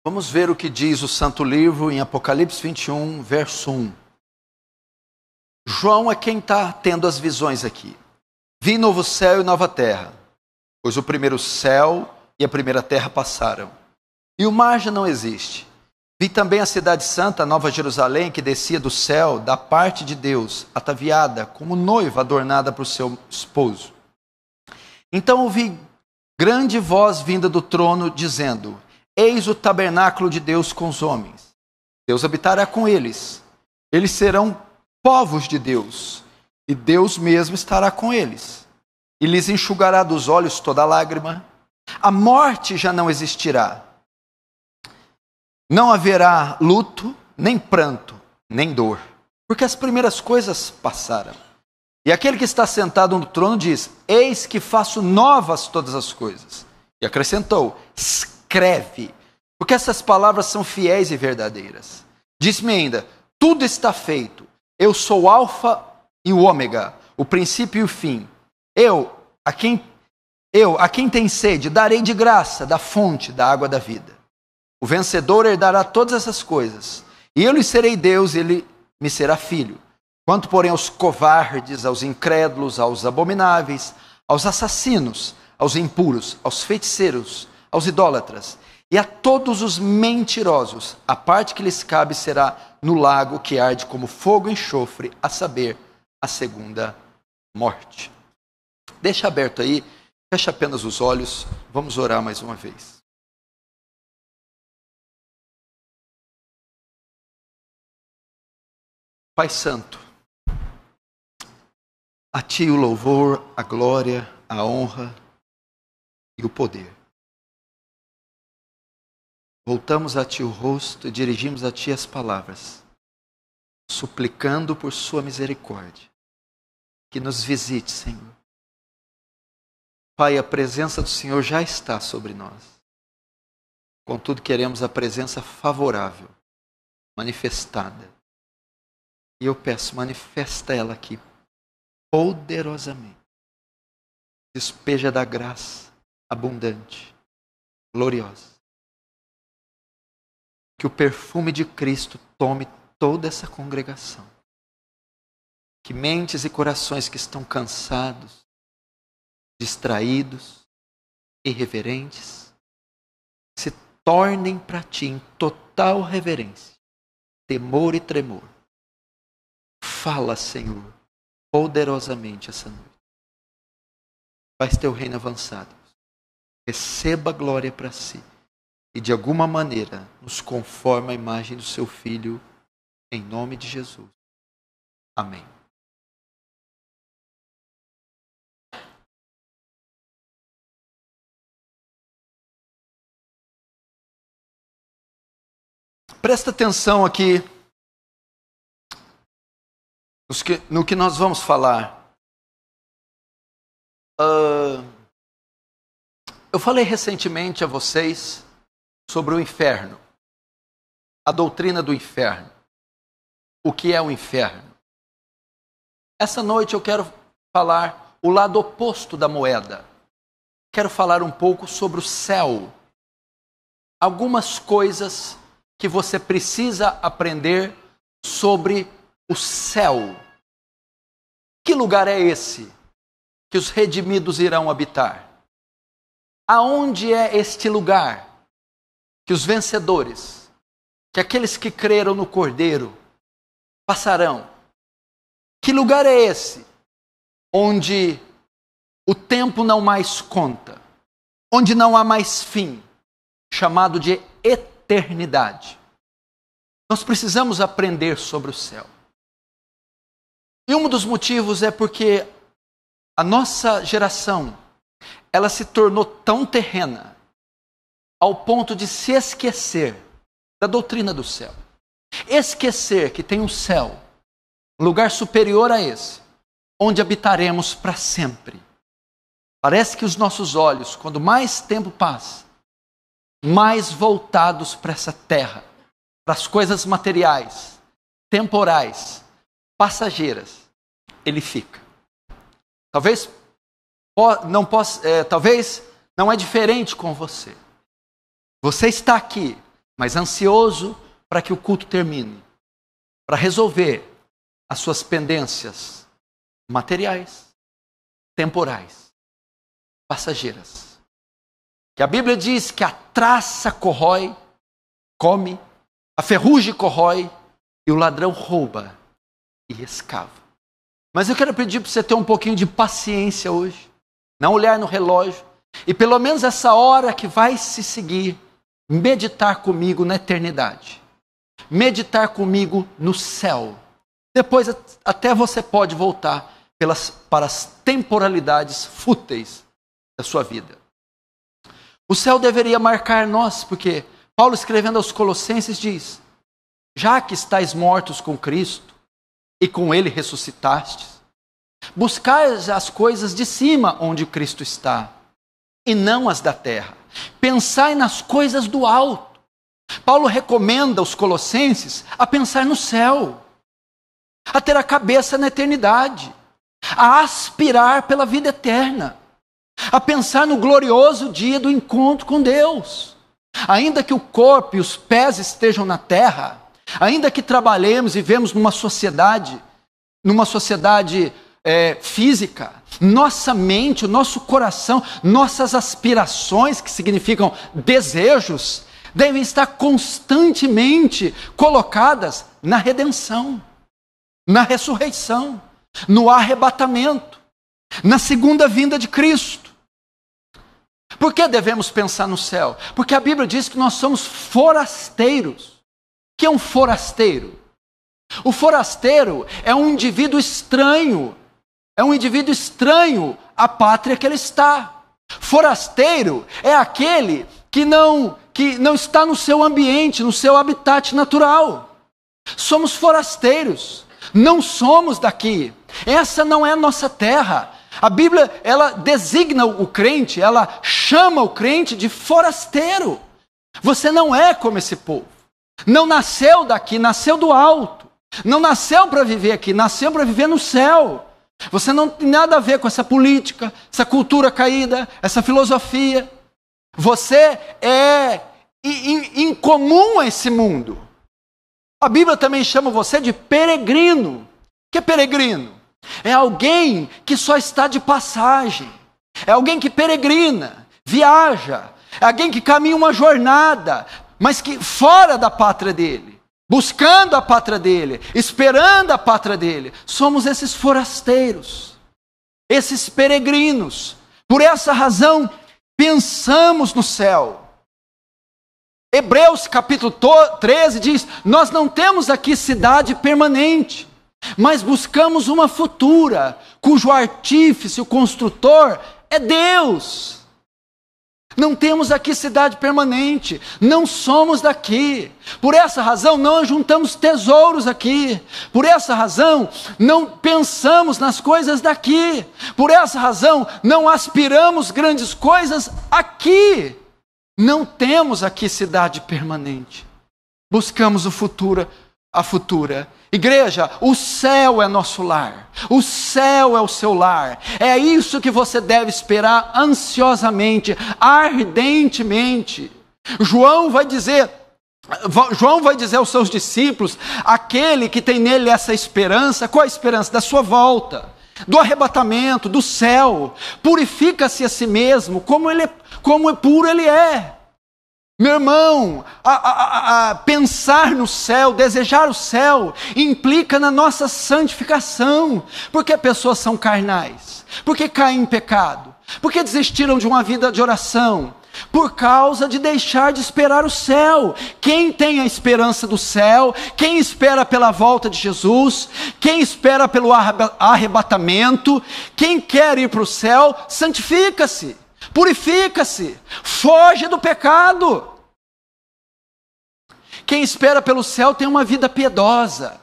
Vamos ver o que diz o Santo Livro em Apocalipse 21, verso 1. João é quem está tendo as visões aqui. Vi novo céu e nova terra, pois o primeiro céu e a primeira terra passaram, e o mar já não existe. Vi também a cidade santa, a Nova Jerusalém, que descia do céu, da parte de Deus, ataviada como noiva adornada para o seu esposo. Então ouvi grande voz vinda do trono, dizendo: Eis o tabernáculo de Deus com os homens. Deus habitará com eles. Eles serão povos de Deus, e Deus mesmo estará com eles. E lhes enxugará dos olhos toda lágrima. A morte já não existirá. Não haverá luto, nem pranto, nem dor, porque as primeiras coisas passaram. E aquele que está sentado no trono diz: Eis que faço novas todas as coisas. E acrescentou: Escreve, porque essas palavras são fiéis e verdadeiras. Disse-me ainda: Tudo está feito. Eu sou o Alfa e o Ômega, o princípio e o fim. Eu, a quem tem sede, darei de graça da fonte da água da vida. O vencedor herdará todas essas coisas, e eu lhe serei Deus, e ele me será filho. Quanto, porém, aos covardes, aos incrédulos, aos abomináveis, aos assassinos, aos impuros, aos feiticeiros, aos idólatras, e a todos os mentirosos, a parte que lhes cabe será no lago que arde como fogo e enxofre, a saber, a segunda morte. Deixa aberto aí, fecha apenas os olhos, vamos orar mais uma vez. Pai Santo, a Ti o louvor, a glória, a honra e o poder. Voltamos a Ti o rosto e dirigimos a Ti as palavras, suplicando por Sua misericórdia, que nos visite, Senhor. Pai, a presença do Senhor já está sobre nós. Contudo, queremos a presença favorável, manifestada. E eu peço, manifesta ela aqui poderosamente. Despeja da graça abundante, gloriosa. Que o perfume de Cristo tome toda essa congregação. Que mentes e corações que estão cansados, distraídos, irreverentes, se tornem para Ti em total reverência, temor e tremor. Fala, Senhor, poderosamente essa noite. Faz Teu reino avançado. Receba a glória para Si. E de alguma maneira nos conforma a imagem do Seu Filho, em nome de Jesus. Amém. Presta atenção aqui no que nós vamos falar. Eu falei recentemente a vocês sobre o inferno, a doutrina do inferno, o que é o inferno. Essa noite eu quero falar o lado oposto da moeda. Quero falar um pouco sobre o céu. Algumas coisas que você precisa aprender sobre o céu. Que lugar é esse que os redimidos irão habitar? Aonde é este lugar que os vencedores, que aqueles que creram no Cordeiro, passarão? Que lugar é esse onde o tempo não mais conta, onde não há mais fim, chamado de eternidade? Nós precisamos aprender sobre o céu. E um dos motivos é porque a nossa geração, ela se tornou tão terrena, ao ponto de se esquecer da doutrina do céu. Esquecer que tem um céu, um lugar superior a esse, onde habitaremos para sempre. Parece que os nossos olhos, quando mais tempo passa, mais voltados para essa terra, para as coisas materiais, temporais, passageiras, ele fica. Talvez não é diferente com você. Você está aqui mas ansioso para que o culto termine, para resolver as suas pendências materiais, temporais, passageiras. Que a Bíblia diz que a traça corrói, come, a ferrugem corrói e o ladrão rouba e escava. Mas eu quero pedir para você ter um pouquinho de paciência hoje, não olhar no relógio e pelo menos essa hora que vai se seguir, meditar comigo na eternidade, meditar comigo no céu. Depois até você pode voltar para as temporalidades fúteis da sua vida. O céu deveria marcar nós, porque Paulo, escrevendo aos Colossenses, diz: já que estáis mortos com Cristo e com Ele ressuscitastes, buscai as coisas de cima onde Cristo está, e não as da terra. Pensai nas coisas do alto. Paulo recomenda aos Colossenses a pensar no céu, a ter a cabeça na eternidade, a aspirar pela vida eterna, a pensar no glorioso dia do encontro com Deus. Ainda que o corpo e os pés estejam na terra, ainda que trabalhemos e vivemos numa sociedade física, nossa mente, o nosso coração, nossas aspirações, que significam desejos, devem estar constantemente colocadas na redenção, na ressurreição, no arrebatamento, na segunda vinda de Cristo. Por que devemos pensar no céu? Porque a Bíblia diz que nós somos forasteiros. O que é um forasteiro? O forasteiro é um indivíduo estranho. É um indivíduo estranho à pátria que ele está. Forasteiro é aquele que não está no seu ambiente, no seu habitat natural. Somos forasteiros. Não somos daqui. Essa não é a nossa terra. A Bíblia, ela designa o crente, ela chama o crente de forasteiro. Você não é como esse povo. Não nasceu daqui, nasceu do alto. Não nasceu para viver aqui, nasceu para viver no céu. Você não tem nada a ver com essa política, essa cultura caída, essa filosofia. Você é incomum a esse mundo. A Bíblia também chama você de peregrino. O que é peregrino? É alguém que só está de passagem. É alguém que peregrina, viaja. É alguém que caminha uma jornada, mas que fora da pátria dele, buscando a pátria dele, esperando a pátria dele. Somos esses forasteiros, esses peregrinos. Por essa razão, pensamos no céu. Hebreus capítulo 13 diz: nós não temos aqui cidade permanente, mas buscamos uma futura, cujo artífice, o construtor, é Deus. Não temos aqui cidade permanente, não somos daqui. Por essa razão não juntamos tesouros aqui. Por essa razão não pensamos nas coisas daqui. Por essa razão não aspiramos grandes coisas aqui. Não temos aqui cidade permanente. Buscamos a futura. Igreja, o céu é nosso lar. O céu é o seu lar. É isso que você deve esperar ansiosamente, ardentemente. João vai dizer aos seus discípulos, aquele que tem nele essa esperança, qual a esperança? Da sua volta, do arrebatamento, do céu. Purifica-se a si mesmo, como é puro ele é. Meu irmão, pensar no céu, desejar o céu, implica na nossa santificação. Porque pessoas são carnais? Porque caem em pecado? Porque desistiram de uma vida de oração? Por causa de deixar de esperar o céu. Quem tem a esperança do céu, quem espera pela volta de Jesus, quem espera pelo arrebatamento, quem quer ir para o céu, santifica-se. Purifica-se, foge do pecado. Quem espera pelo céu tem uma vida piedosa.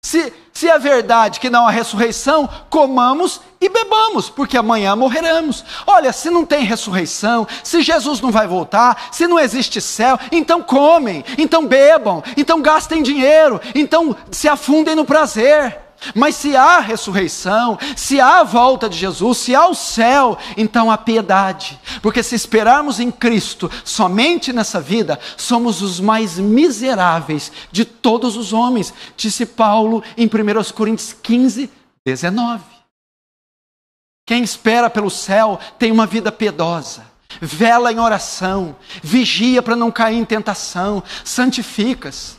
Se é verdade que não há ressurreição, comamos e bebamos, porque amanhã morreremos. Olha, se não tem ressurreição, se Jesus não vai voltar, se não existe céu, então comem, então bebam, então gastem dinheiro, então se afundem no prazer. Mas se há ressurreição, se há a volta de Jesus, se há o céu, então há piedade. Porque se esperarmos em Cristo somente nessa vida, somos os mais miseráveis de todos os homens, disse Paulo em 1 Coríntios 15, 19. Quem espera pelo céu tem uma vida piedosa, vela em oração, vigia para não cair em tentação, santifica-se.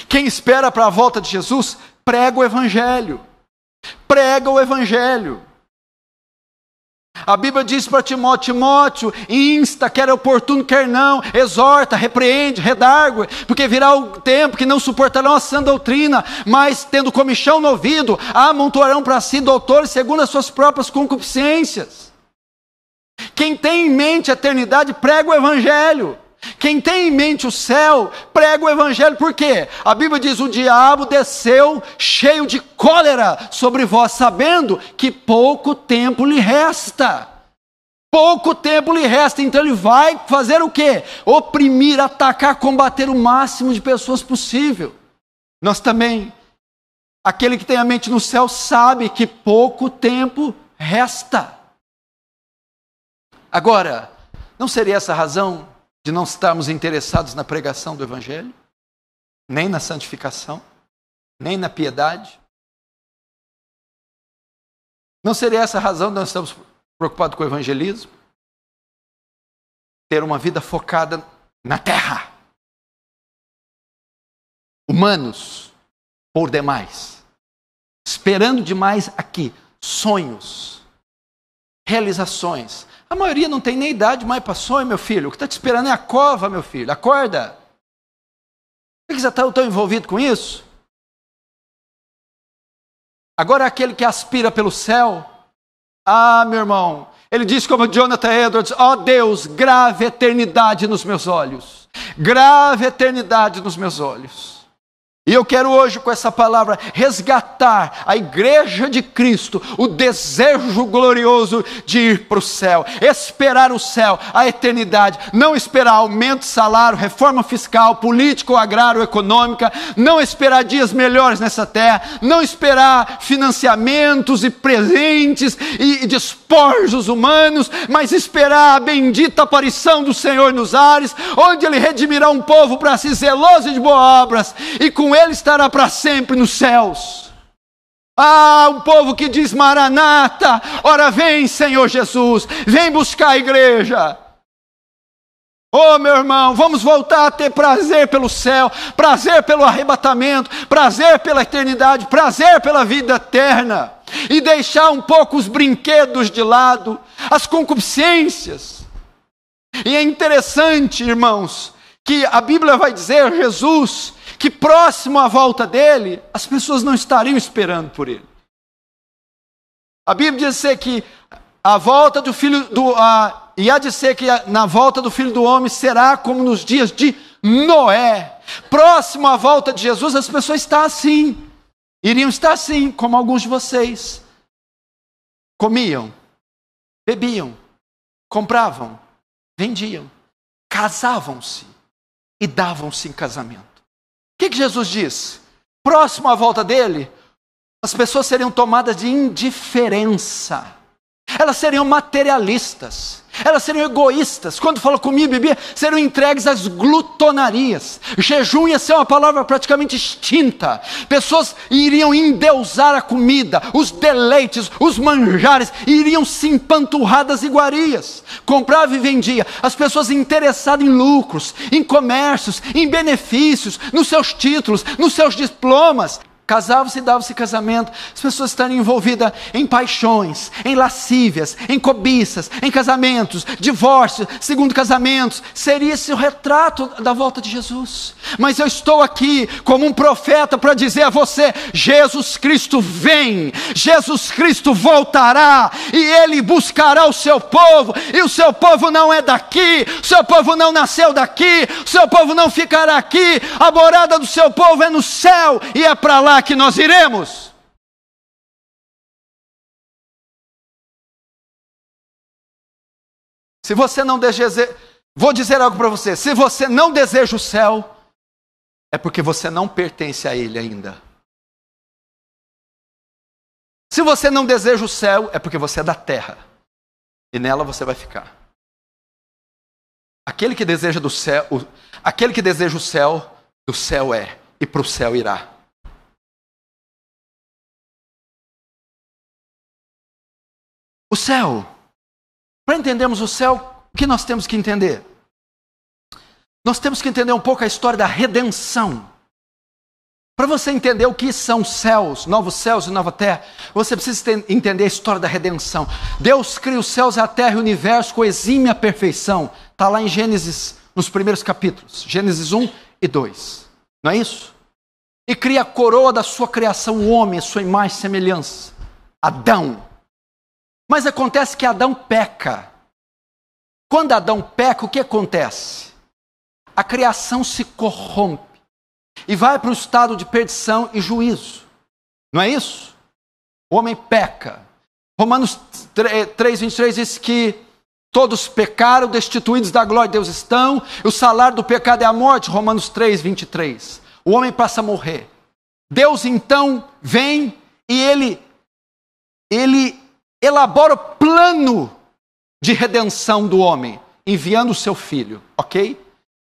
Quem espera para a volta de Jesus, prega o Evangelho. Prega o Evangelho. A Bíblia diz para Timóteo: Timóteo, insta, quer oportuno, quer não, exorta, repreende, redargue, porque virá o tempo que não suportarão a sã doutrina, mas tendo comichão no ouvido, amontoarão para si doutores segundo as suas próprias concupiscências. Quem tem em mente a eternidade, prega o Evangelho. Quem tem em mente o céu, prega o Evangelho. Por quê? A Bíblia diz: o diabo desceu cheio de cólera sobre vós, sabendo que pouco tempo lhe resta. Pouco tempo lhe resta. Então ele vai fazer o quê? Oprimir, atacar, combater o máximo de pessoas possível. Nós também, aquele que tem a mente no céu, sabe que pouco tempo resta. Agora, não seria essa a razão de não estarmos interessados na pregação do Evangelho, nem na santificação, nem na piedade? Não seria essa a razão de nós estamos preocupados com o evangelismo? Ter uma vida focada na terra. Humanos, por demais. Esperando demais aqui. Sonhos. Realizações. A maioria não tem nem idade mais para sonho, meu filho. O que está te esperando é a cova, meu filho. Acorda. Por que você está tão envolvido com isso? Agora aquele que aspira pelo céu. Ah, meu irmão. Ele diz como Jonathan Edwards: ó Deus, grave eternidade nos meus olhos. Grave eternidade nos meus olhos. E eu quero hoje, com essa palavra, resgatar a igreja de Cristo, o desejo glorioso de ir para o céu, esperar o céu, a eternidade, não esperar aumento de salário, reforma fiscal, política ou agrário, econômica, não esperar dias melhores nessa terra, não esperar financiamentos e presentes e despojos humanos, mas esperar a bendita aparição do Senhor nos ares, onde Ele redimirá um povo para si zeloso de boas obras, e com Ele estará para sempre nos céus. Ah, um povo que diz: Maranata, ora vem Senhor Jesus, vem buscar a igreja. Oh meu irmão, vamos voltar a ter prazer pelo céu, prazer pelo arrebatamento, prazer pela eternidade, prazer pela vida eterna, e deixar um pouco os brinquedos de lado, as concupiscências. E é interessante, irmãos, que a Bíblia vai dizer, Jesus, que próximo à volta dele, as pessoas não estariam esperando por ele. A Bíblia diz que a volta do filho do e há de ser que na volta do Filho do Homem será como nos dias de Noé. Próximo à volta de Jesus, as pessoas estão assim, iriam estar assim, como alguns de vocês. Comiam, bebiam, compravam, vendiam, casavam-se e davam-se em casamento. O que Jesus diz? Próximo à volta dele, as pessoas seriam tomadas de indiferença. Elas seriam materialistas. Elas seriam egoístas. Quando fala comida e bebida, seriam entregues às glutonarias. Jejum ia ser uma palavra praticamente extinta. Pessoas iriam endeusar a comida, os deleites, os manjares, iriam se empanturrar das iguarias. Comprava e vendia. As pessoas interessadas em lucros, em comércios, em benefícios, nos seus títulos, nos seus diplomas. Casavam-se e davam-se casamento. As pessoas estariam envolvidas em paixões, em lascívias, em cobiças, em casamentos, divórcios, segundo casamentos. Seria esse o retrato da volta de Jesus. Mas eu estou aqui como um profeta para dizer a você: Jesus Cristo vem, Jesus Cristo voltará, e Ele buscará o seu povo, e o seu povo não é daqui, o seu povo não nasceu daqui, o seu povo não ficará aqui, a morada do seu povo é no céu, e é para lá que nós iremos. Se você não deseja, vou dizer algo para você: se você não deseja o céu, é porque você não pertence a Ele ainda. Se você não deseja o céu, é porque você é da terra. E nela você vai ficar. Aquele que deseja do céu, aquele que deseja o céu, do céu é, e para o céu irá. O céu. Para entendermos o céu, o que nós temos que entender? Nós temos que entender um pouco a história da redenção. Para você entender o que são céus, novos céus e nova terra, você precisa entender a história da redenção. Deus cria os céus, a terra e o universo com exímia perfeição. Está lá em Gênesis, nos primeiros capítulos. Gênesis 1 e 2. Não é isso? E cria a coroa da sua criação, o homem, a sua imagem e semelhança. Adão. Mas acontece que Adão peca. Quando Adão peca, o que acontece? A criação se corrompe e vai para o estado de perdição e juízo. Não é isso? O homem peca. Romanos 3:23 diz que todos pecaram, destituídos da glória de Deus estão, e o salário do pecado é a morte. Romanos 3:23. O homem passa a morrer. Deus então vem e ele elabora o plano de redenção do homem, enviando o seu filho, ok?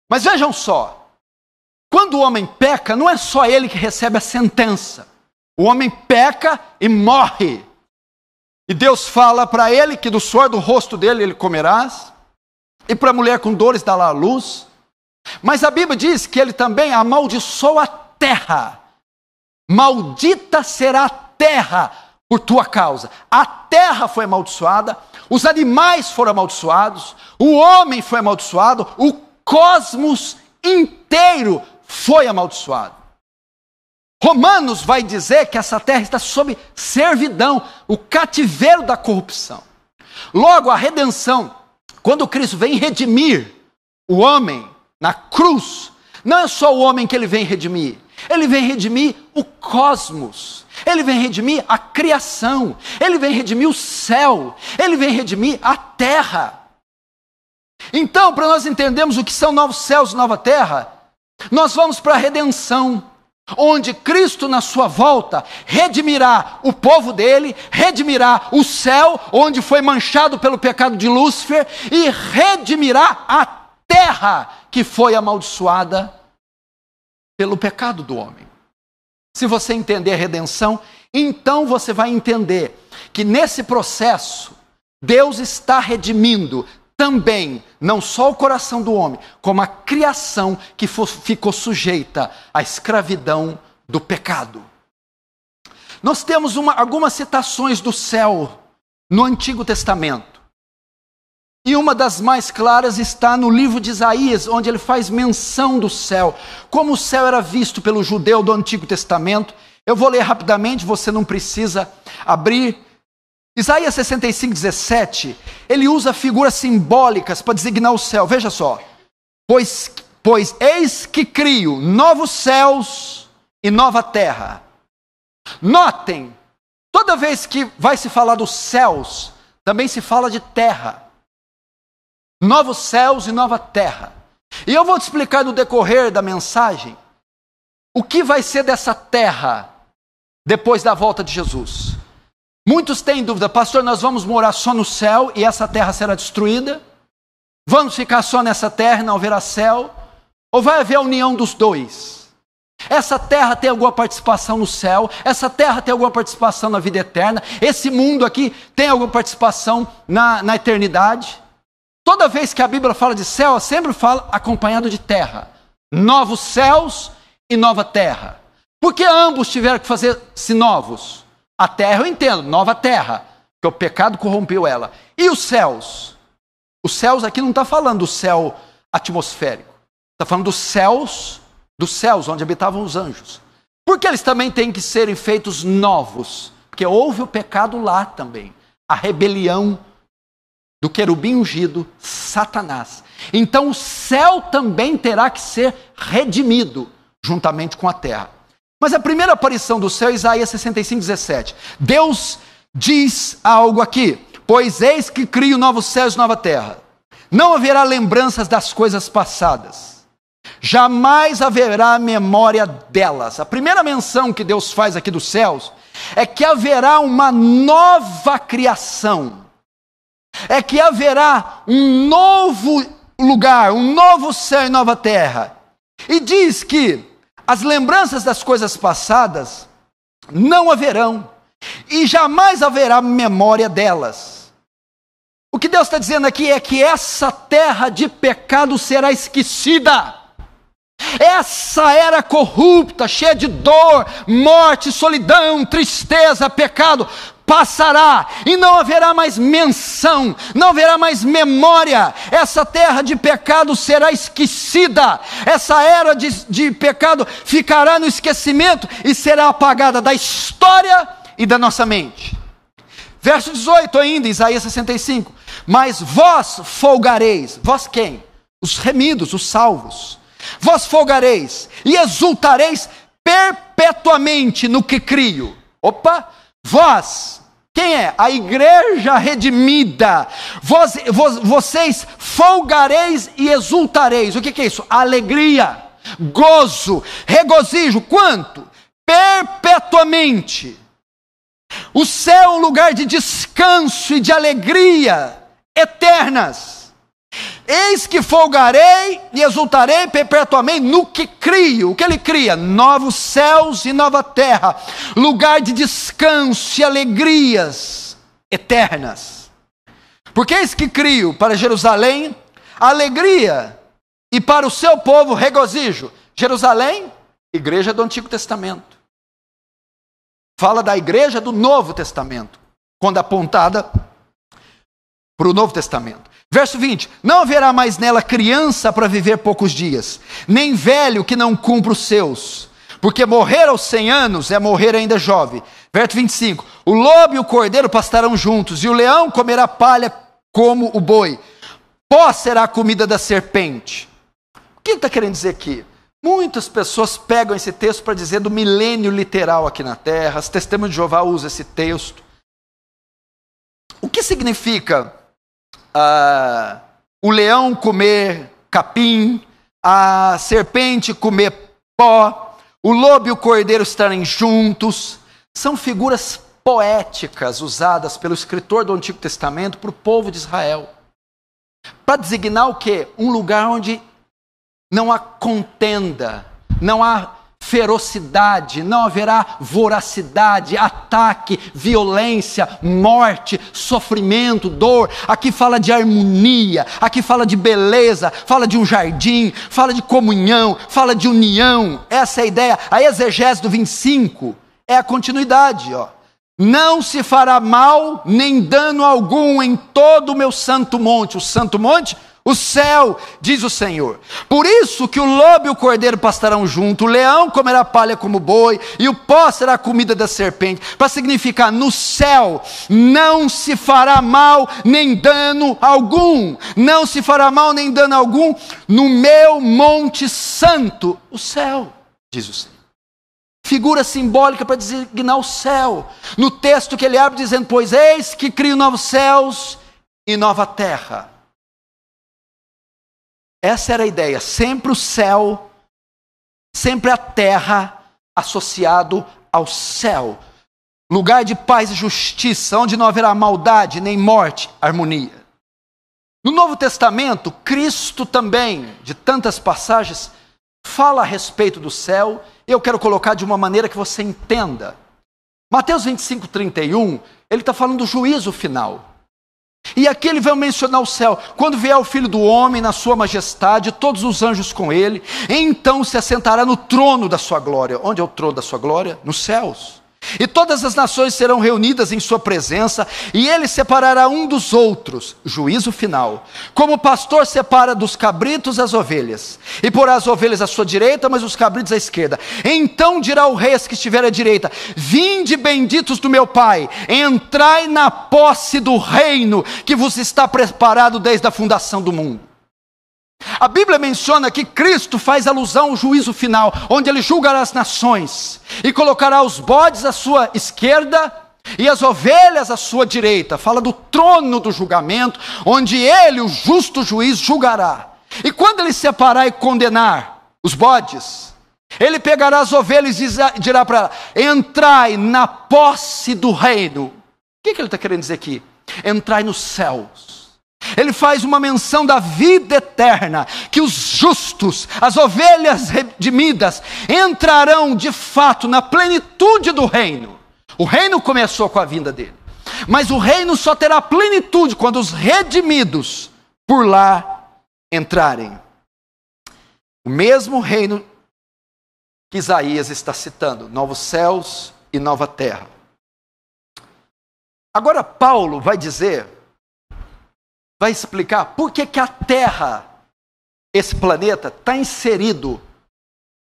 Mas vejam só, quando o homem peca, não é só ele que recebe a sentença. O homem peca e morre. E Deus fala para ele que do suor do rosto dele ele comerás, e para a mulher com dores dará a luz. Mas a Bíblia diz que ele também amaldiçoa a terra. Maldita será a terra por tua causa. A terra foi amaldiçoada, os animais foram amaldiçoados, o homem foi amaldiçoado, o cosmos inteiro foi amaldiçoado. Romanos vai dizer que essa terra está sob servidão, o cativeiro da corrupção. Logo, a redenção, quando Cristo vem redimir o homem na cruz, não é só o homem que ele vem redimir. Ele vem redimir o cosmos. Ele vem redimir a criação. Ele vem redimir o céu. Ele vem redimir a terra. Então, para nós entendermos o que são novos céus e nova terra, nós vamos para a redenção, onde Cristo na sua volta redimirá o povo dele, redimirá o céu, onde foi manchado pelo pecado de Lúcifer, e redimirá a terra que foi amaldiçoada pelo pecado do homem. Se você entender a redenção, então você vai entender que nesse processo Deus está redimindo também, não só o coração do homem, como a criação que ficou sujeita à escravidão do pecado. Nós temos algumas citações do céu no Antigo Testamento. E uma das mais claras está no livro de Isaías, onde ele faz menção do céu. Como o céu era visto pelo judeu do Antigo Testamento. Eu vou ler rapidamente, você não precisa abrir. Isaías 65:17, ele usa figuras simbólicas para designar o céu. Veja só. Pois eis que crio novos céus e nova terra. Notem, toda vez que vai se falar dos céus, também se fala de terra. Novos céus e nova terra. E eu vou te explicar no decorrer da mensagem o que vai ser dessa terra depois da volta de Jesus. Muitos têm dúvida, pastor, nós vamos morar só no céu e essa terra será destruída? Vamos ficar só nessa terra e não haverá céu? Ou vai haver a união dos dois? Essa terra tem alguma participação no céu? Essa terra tem alguma participação na vida eterna? Esse mundo aqui tem alguma participação na eternidade? Toda vez que a Bíblia fala de céu, ela sempre fala acompanhado de terra. Novos céus e nova terra. Por que ambos tiveram que fazer-se novos? A terra eu entendo, nova terra, porque o pecado corrompeu ela. E os céus? Os céus aqui não está falando do céu atmosférico. Está falando dos céus onde habitavam os anjos. Porque eles também têm que serem feitos novos. Porque houve o pecado lá também. A rebelião do querubim ungido, Satanás. Então o céu também terá que ser redimido, juntamente com a terra. Mas a primeira aparição do céu é Isaías 65:17. Deus diz algo aqui. Pois eis que crio novos céus e nova terra. Não haverá lembranças das coisas passadas. Jamais haverá memória delas. A primeira menção que Deus faz aqui dos céus é que haverá uma nova criação, é que haverá um novo lugar, um novo céu e nova terra. E diz que as lembranças das coisas passadas não haverão, e jamais haverá memória delas. O que Deus está dizendo aqui é que essa terra de pecado será esquecida. Essa era corrupta, cheia de dor, morte, solidão, tristeza, pecado, passará e não haverá mais menção, não haverá mais memória. Essa terra de pecado será esquecida. Essa era de pecado ficará no esquecimento e será apagada da história e da nossa mente. Verso 18 ainda, Isaías 65. Mas vós folgareis. Vós quem? Os remidos, os salvos. Vós folgareis e exultareis perpetuamente no que crio. Opa! Vós, quem é? A igreja redimida. Vocês folgareis e exultareis. O que é isso? Alegria, gozo, regozijo. Quanto? Perpetuamente. O céu é um lugar de descanso e de alegria eternas. Eis que folgarei e exultarei perpetuamente no que crio. O que ele cria? Novos céus e nova terra, lugar de descanso e alegrias eternas. Porque eis que crio para Jerusalém alegria e para o seu povo regozijo. Jerusalém, igreja do Antigo Testamento. Fala da igreja do Novo Testamento, quando apontada para o Novo Testamento. Verso 20, não haverá mais nela criança para viver poucos dias, nem velho que não cumpra os seus, porque morrer aos 100 anos é morrer ainda jovem. Verso 25, o lobo e o cordeiro pastarão juntos, e o leão comerá palha como o boi, pó será a comida da serpente. O que ele está querendo dizer aqui? Muitas pessoas pegam esse texto para dizer do milênio literal aqui na terra. As Testemunhas de Jeová usam esse texto. O que significa o leão comer capim, a serpente comer pó, o lobo e o cordeiro estarem juntos? São figuras poéticas usadas pelo escritor do Antigo Testamento para o povo de Israel, para designar o quê? Um lugar onde não há contenda, não há ferocidade, não haverá voracidade, ataque, violência, morte, sofrimento, dor. Aqui fala de harmonia, aqui fala de beleza, fala de um jardim, fala de comunhão, fala de união. Essa é a ideia. A exegese do 25 é a continuidade, ó. Não se fará mal nem dano algum em todo o meu santo monte. O santo monte? O céu, diz o Senhor. Por isso que o lobo e o cordeiro pastarão junto, o leão comerá palha como boi, e o pó será a comida da serpente. Para significar, no céu não se fará mal nem dano algum. Não se fará mal nem dano algum no meu monte santo, o céu, diz o Senhor. Figura simbólica para designar o céu. No texto que ele abre dizendo, pois eis que crio novos céus e nova terra. Essa era a ideia, sempre o céu, sempre a terra associado ao céu. Lugar de paz e justiça, onde não haverá maldade, nem morte, harmonia. No Novo Testamento, Cristo também, de tantas passagens, fala a respeito do céu. Eu quero colocar de uma maneira que você entenda. Mateus 25, 31, ele está falando do juízo final. E aqui ele vai mencionar o céu. Quando vier o Filho do Homem na sua majestade, todos os anjos com ele, então se assentará no trono da sua glória. Onde é o trono da sua glória? Nos céus. E todas as nações serão reunidas em sua presença, e ele separará um dos outros, juízo final. Como o pastor separa dos cabritos as ovelhas, e porá as ovelhas à sua direita, mas os cabritos à esquerda. Então dirá o rei aos que estiver à direita, vinde benditos do meu Pai, entrai na posse do reino que vos está preparado desde a fundação do mundo. A Bíblia menciona que Cristo faz alusão ao juízo final, onde ele julgará as nações e colocará os bodes à sua esquerda e as ovelhas à sua direita. Fala do trono do julgamento, onde ele, o justo juiz, julgará. E quando ele separar e condenar os bodes, Ele pegará as ovelhas e dirá para ela: entrai na posse do reino. O que ele está querendo dizer aqui? Entrai nos céus. Ele faz uma menção da vida eterna, que os justos, as ovelhas redimidas, entrarão de fato na plenitude do reino. O reino começou com a vinda dele, mas o reino só terá plenitude quando os redimidos por lá entrarem. O mesmo reino que Isaías está citando, novos céus e nova terra. Agora Paulo vai explicar por que a terra, esse planeta, está inserido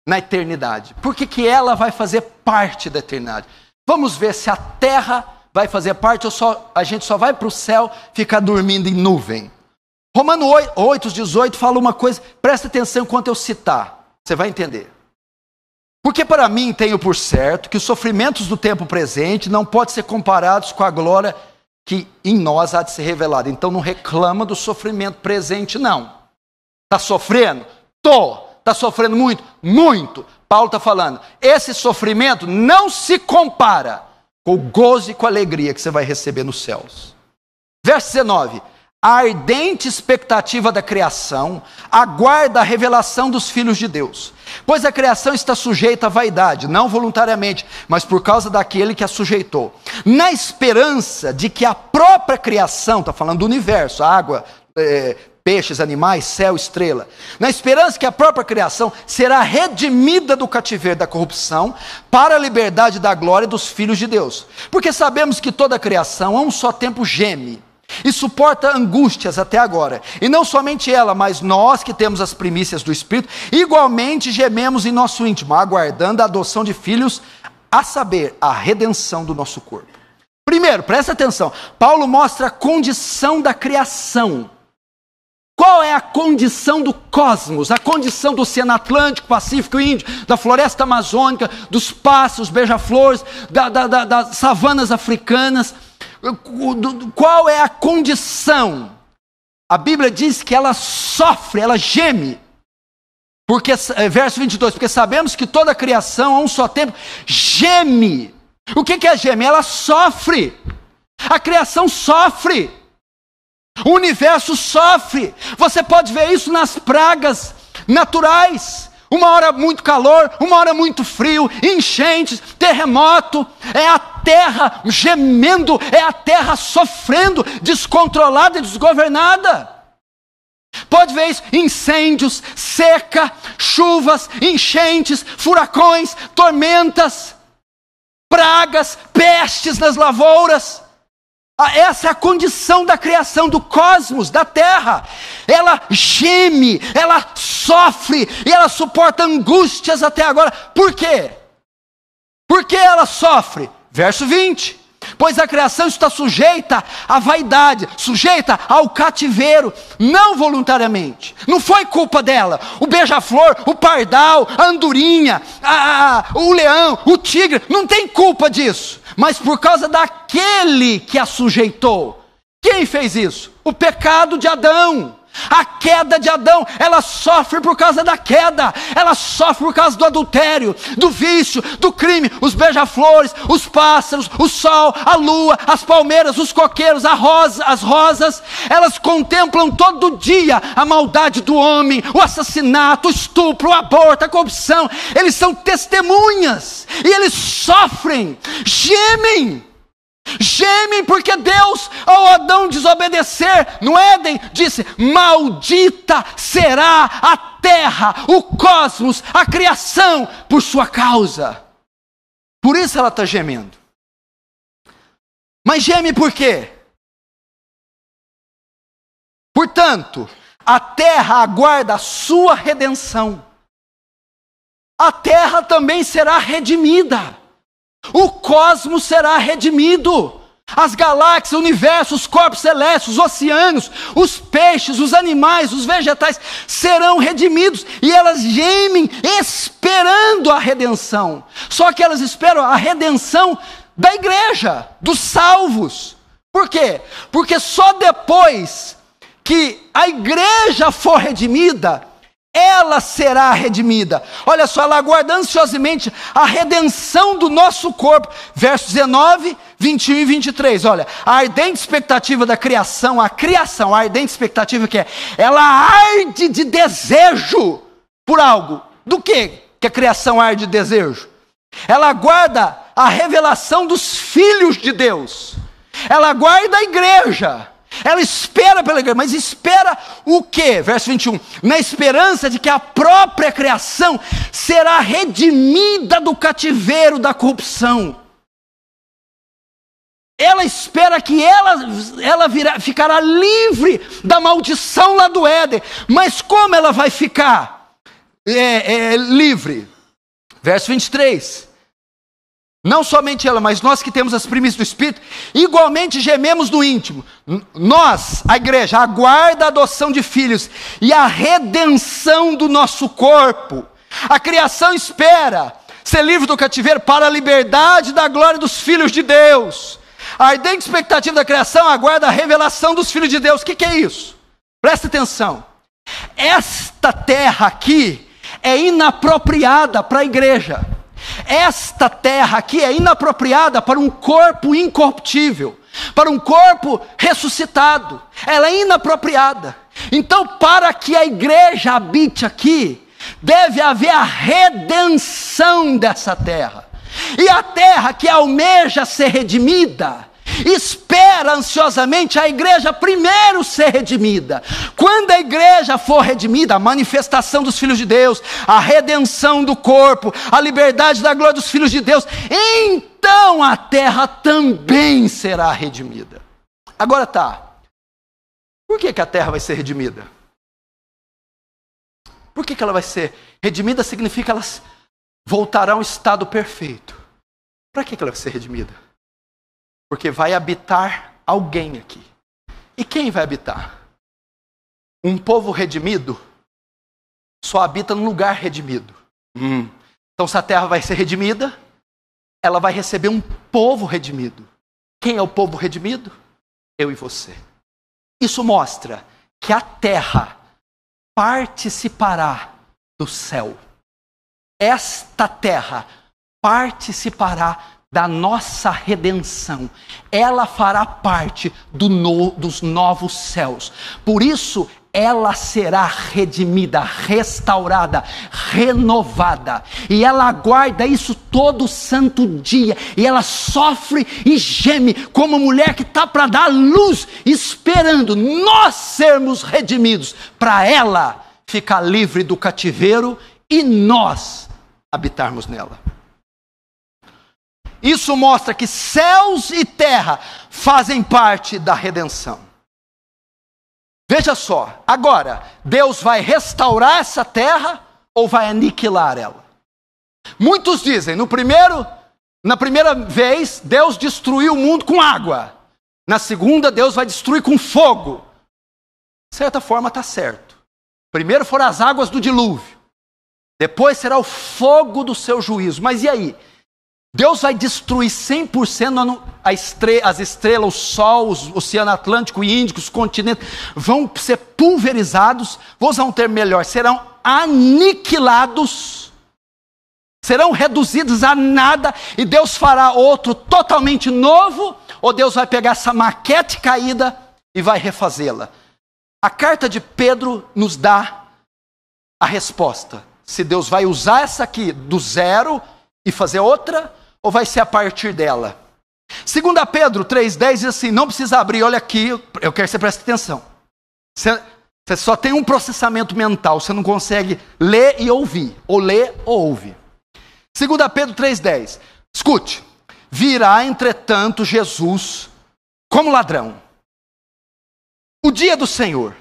na eternidade. Por que ela vai fazer parte da eternidade? Vamos ver se a terra vai fazer parte ou a gente só vai para o céu ficar dormindo em nuvem. Romanos 8:18 fala uma coisa, presta atenção enquanto eu citar, você vai entender. Porque para mim tenho por certo que os sofrimentos do tempo presente não podem ser comparados com a glória que em nós há de ser revelada. Então não reclama do sofrimento presente, não. Está sofrendo? Está sofrendo muito? Muito. Paulo está falando, esse sofrimento não se compara com o gozo e com a alegria que você vai receber nos céus. Verso 19. A ardente expectativa da criação aguarda a revelação dos filhos de Deus. Pois a criação está sujeita à vaidade, não voluntariamente, mas por causa daquele que a sujeitou. Na esperança de que a própria criação, está falando do universo, água, peixes, animais, céu, estrela. Na esperança que a própria criação será redimida do cativeiro da corrupção para a liberdade da glória dos filhos de Deus. Porque sabemos que toda a criação a um só tempo geme e suporta angústias até agora. E não somente ela, mas nós que temos as primícias do Espírito, igualmente gememos em nosso íntimo, aguardando a adoção de filhos, a saber, a redenção do nosso corpo. Primeiro, presta atenção, Paulo mostra a condição da criação. Qual é a condição do cosmos? A condição do Oceano Atlântico, Pacífico e Índico, da floresta amazônica, dos pássaros, beija-flores, das savanas africanas. Qual é a condição? A Bíblia diz que ela sofre, ela geme. Porque, verso 22, porque sabemos que toda a criação a um só tempo geme. O que é geme? Ela sofre. A criação sofre. O universo sofre. Você pode ver isso nas pragas naturais. Uma hora muito calor, uma hora muito frio, enchentes, terremoto. É a terra gemendo, é a terra sofrendo, descontrolada e desgovernada. Pode ver isso, incêndios, seca, chuvas, enchentes, furacões, tormentas, pragas, pestes nas lavouras. Essa é a condição da criação do cosmos, da terra. Ela geme, ela sofre e ela suporta angústias até agora. Por quê? Por que ela sofre? Verso 20. Pois a criação está sujeita à vaidade, sujeita ao cativeiro, não voluntariamente. Não foi culpa dela. O beija-flor, o pardal, a andorinha, o leão, o tigre, não tem culpa disso. Mas por causa daquele que a sujeitou. Quem fez isso? O pecado de Adão. A queda de Adão, ela sofre por causa da queda, ela sofre por causa do adultério, do vício, do crime. Os beija-flores, os pássaros, o sol, a lua, as palmeiras, os coqueiros, as rosas, elas contemplam todo dia a maldade do homem, o assassinato, o estupro, o aborto, a corrupção. Eles são testemunhas e eles sofrem, gemem porque Deus, ao Adão desobedecer no Éden, disse: maldita será a terra, o cosmos, a criação, por sua causa. Por isso ela está gemendo. Mas geme por quê? Portanto, a terra aguarda a sua redenção. A terra também será redimida. O cosmos será redimido. As galáxias, o universo, os corpos celestes, os oceanos, os peixes, os animais, os vegetais serão redimidos. E elas gemem esperando a redenção. Só que elas esperam a redenção da igreja, dos salvos. Por quê? Porque só depois que a igreja for redimida ela será redimida. Olha só, ela aguarda ansiosamente a redenção do nosso corpo. Versos 19, 21 e 23. Olha, a ardente expectativa da criação, a ardente expectativa que é, ela arde de desejo por algo. Do que a criação arde de desejo? Ela aguarda a revelação dos filhos de Deus. Ela aguarda a igreja. Ela espera pela igreja, mas espera o quê? Verso 21. Na esperança de que a própria criação será redimida do cativeiro da corrupção. Ela espera que ela ficará livre da maldição lá do Éden. Mas como ela vai ficar livre? Verso 23. Não somente ela, mas nós que temos as primícias do Espírito, igualmente gememos no íntimo. Nós, a igreja, aguarda a adoção de filhos e a redenção do nosso corpo. A criação espera ser livre do cativeiro para a liberdade da glória dos filhos de Deus. A ardente expectativa da criação aguarda a revelação dos filhos de Deus. O que é isso? Presta atenção. Esta terra aqui é inapropriada para a igreja. Esta terra aqui é inapropriada para um corpo incorruptível, para um corpo ressuscitado. Ela é inapropriada. Então, para que a igreja habite aqui, deve haver a redenção dessa terra. E a terra que almeja ser redimida, espera ansiosamente a igreja primeiro ser redimida. Quando a igreja for redimida, a manifestação dos filhos de Deus, a redenção do corpo, a liberdade da glória dos filhos de Deus, então a terra também será redimida. Agora por que a terra vai ser redimida? Por que ela vai ser redimida? Significa que elas voltarão ao estado perfeito. Para que ela vai ser redimida? Porque vai habitar alguém aqui. E quem vai habitar? Um povo redimido só habita num lugar redimido. Então, se a terra vai ser redimida, ela vai receber um povo redimido. Quem é o povo redimido? Eu e você. Isso mostra que a terra participará do céu. Esta terra participará da nossa redenção. Ela fará parte dos novos céus. Por isso, ela será redimida, restaurada, renovada. E ela aguarda isso todo santo dia. E ela sofre e geme como mulher que está para dar luz, esperando nós sermos redimidos, para ela ficar livre do cativeiro e nós habitarmos nela. Isso mostra que céus e terra fazem parte da redenção. Veja só, agora, Deus vai restaurar essa terra ou vai aniquilar ela? Muitos dizem, na primeira vez, Deus destruiu o mundo com água. Na segunda, Deus vai destruir com fogo. De certa forma, está certo. Primeiro foram as águas do dilúvio. Depois será o fogo do seu juízo. Mas e aí? Deus vai destruir 100% as estrelas, o sol, o oceano Atlântico e Índico, os continentes, vão ser pulverizados, vou usar um termo melhor, serão aniquilados, serão reduzidos a nada, e Deus fará outro totalmente novo, ou Deus vai pegar essa maquete caída e vai refazê-la? A carta de Pedro nos dá a resposta, se Deus vai usar essa aqui do zero e fazer outra, ou vai ser a partir dela? 2 Pedro 3,10 diz assim, não precisa abrir, olha aqui, eu quero que você preste atenção. Você só tem um processamento mental, você não consegue ler e ouvir, ou ler ou ouvir. 2 Pedro 3,10, escute, virá entretanto Jesus como ladrão, o dia do Senhor,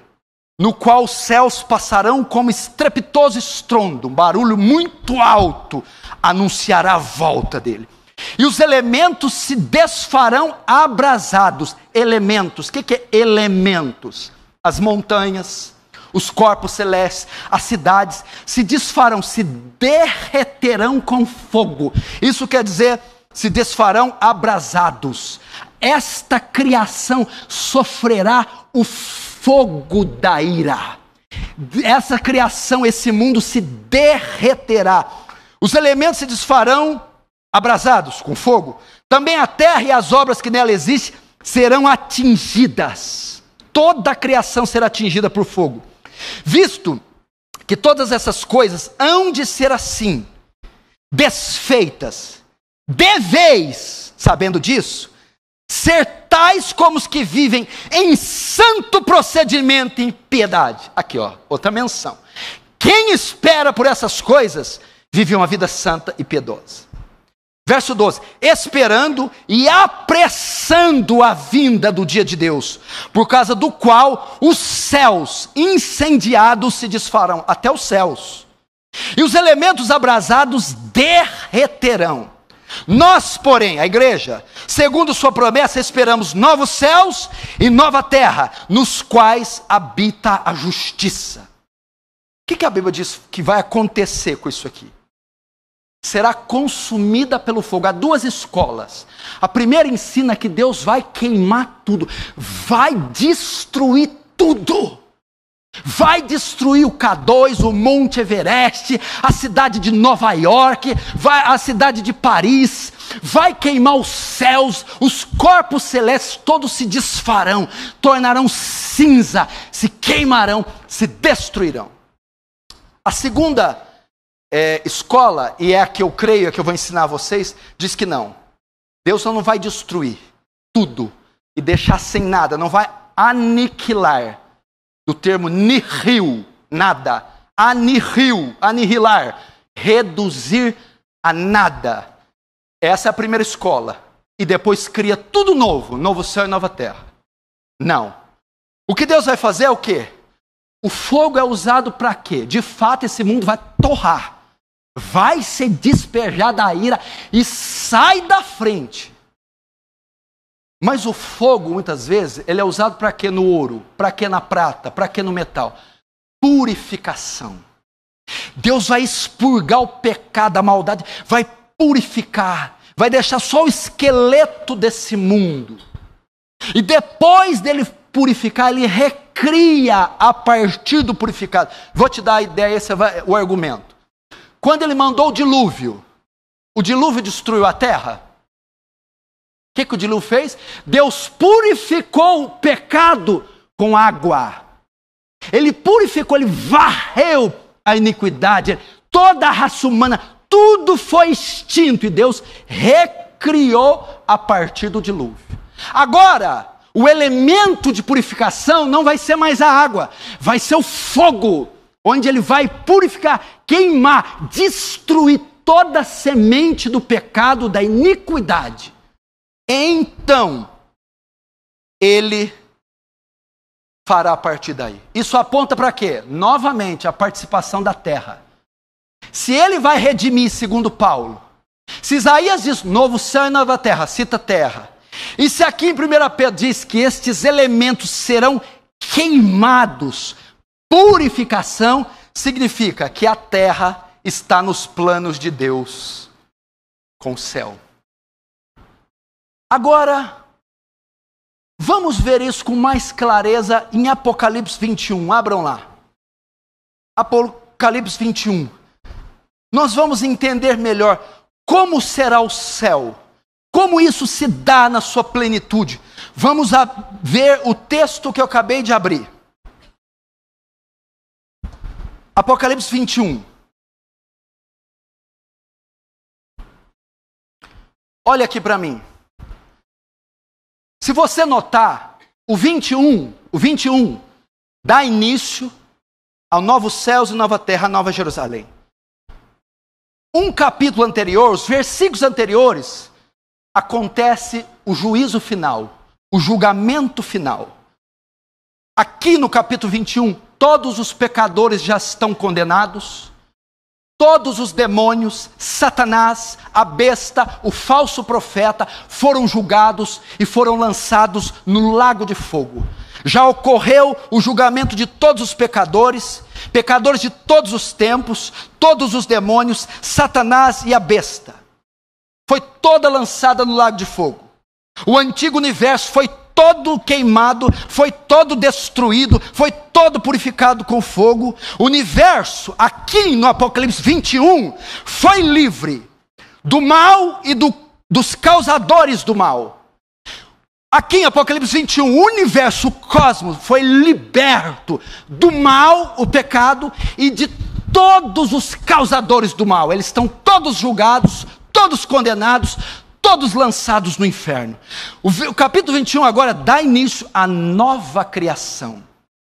no qual os céus passarão como estrepitoso estrondo, um barulho muito alto, anunciará a volta dele. E os elementos se desfarão abrasados. Elementos, o que é elementos? As montanhas, os corpos celestes, as cidades, se desfarão, se derreterão com fogo. Isso quer dizer, se desfarão abrasados. Esta criação sofrerá o fogo da ira. essa criação, esse mundo se derreterá. Os elementos se desfarão abrasados com fogo. Também a terra e as obras que nela existem serão atingidas. Toda a criação será atingida por fogo. Visto que todas essas coisas hão de ser assim, desfeitas, deveis, sabendo disso, ser tais como os que vivem em santo procedimento e em piedade. Aqui, ó, outra menção. Quem espera por essas coisas, vive uma vida santa e piedosa. Verso 12. Esperando e apressando a vinda do dia de Deus, por causa do qual os céus incendiados se desfarão, até os céus, e os elementos abrasados derreterão. Nós, porém, a igreja, segundo sua promessa, esperamos novos céus e nova terra, nos quais habita a justiça. O que a Bíblia diz que vai acontecer com isso aqui? Será consumida pelo fogo. Há duas escolas. A primeira ensina que Deus vai queimar tudo, vai destruir tudo. Vai destruir o K2, o Monte Everest, a cidade de Nova York, a cidade de Paris, vai queimar os céus, os corpos celestes todos se desfarão, tornarão cinza, se queimarão, se destruirão. A segunda escola, e é a que eu creio, é a que eu vou ensinar a vocês, diz que não. Deus não vai destruir tudo e deixar sem nada, não vai aniquilar. Do termo nihil, nada, anihilar, reduzir a nada. Essa é a primeira escola. E depois cria tudo novo, novo céu e nova terra. Não. O que Deus vai fazer é o quê? O fogo é usado para quê? De fato, esse mundo vai torrar. Vai ser despejada a ira e sai da frente. Mas o fogo, muitas vezes, ele é usado para quê no ouro? Para quê na prata? Para quê no metal? Purificação. Deus vai expurgar o pecado, a maldade, vai purificar, vai deixar só o esqueleto desse mundo. E depois dele purificar, ele recria a partir do purificado. Vou te dar a ideia, esse é o argumento. Quando ele mandou o dilúvio destruiu a terra? O que o dilúvio fez? Deus purificou o pecado com água. Ele purificou, ele varreu a iniquidade, toda a raça humana, tudo foi extinto e Deus recriou a partir do dilúvio. Agora, o elemento de purificação não vai ser mais a água, vai ser o fogo, onde ele vai purificar, queimar, destruir toda a semente do pecado, da iniquidade. Então, ele fará a partir daí. Isso aponta para quê? Novamente, a participação da terra. Se ele vai redimir, segundo Paulo, se Isaías diz novo céu e nova terra, cita terra. E se aqui em 1 Pedro diz que estes elementos serão queimados, purificação, significa que a terra está nos planos de Deus com o céu. Agora, vamos ver isso com mais clareza em Apocalipse 21. Abram lá. Apocalipse 21. Nós vamos entender melhor como será o céu. Como isso se dá na sua plenitude. Vamos ver o texto que eu acabei de abrir. Apocalipse 21. Olha aqui para mim. Se você notar, o 21 dá início ao novo céus e nova terra, a nova Jerusalém. Um capítulo anterior, os versículos anteriores, acontece o juízo final, o julgamento final. Aqui no capítulo 21, todos os pecadores já estão condenados, todos os demônios, Satanás, a besta, o falso profeta, foram julgados e foram lançados no lago de fogo. Já ocorreu o julgamento de todos os pecadores, pecadores de todos os tempos, todos os demônios, Satanás e a besta. Foi toda lançada no lago de fogo. O antigo universo foi todo queimado, foi todo destruído, foi todo purificado com fogo. O universo, aqui no Apocalipse 21, foi livre do mal e dos causadores do mal. Aqui em Apocalipse 21, o universo, o cosmos, foi liberto do mal, o pecado, e de todos os causadores do mal. Eles estão todos julgados, todos condenados, todos lançados no inferno. O capítulo 21 agora dá início à nova criação.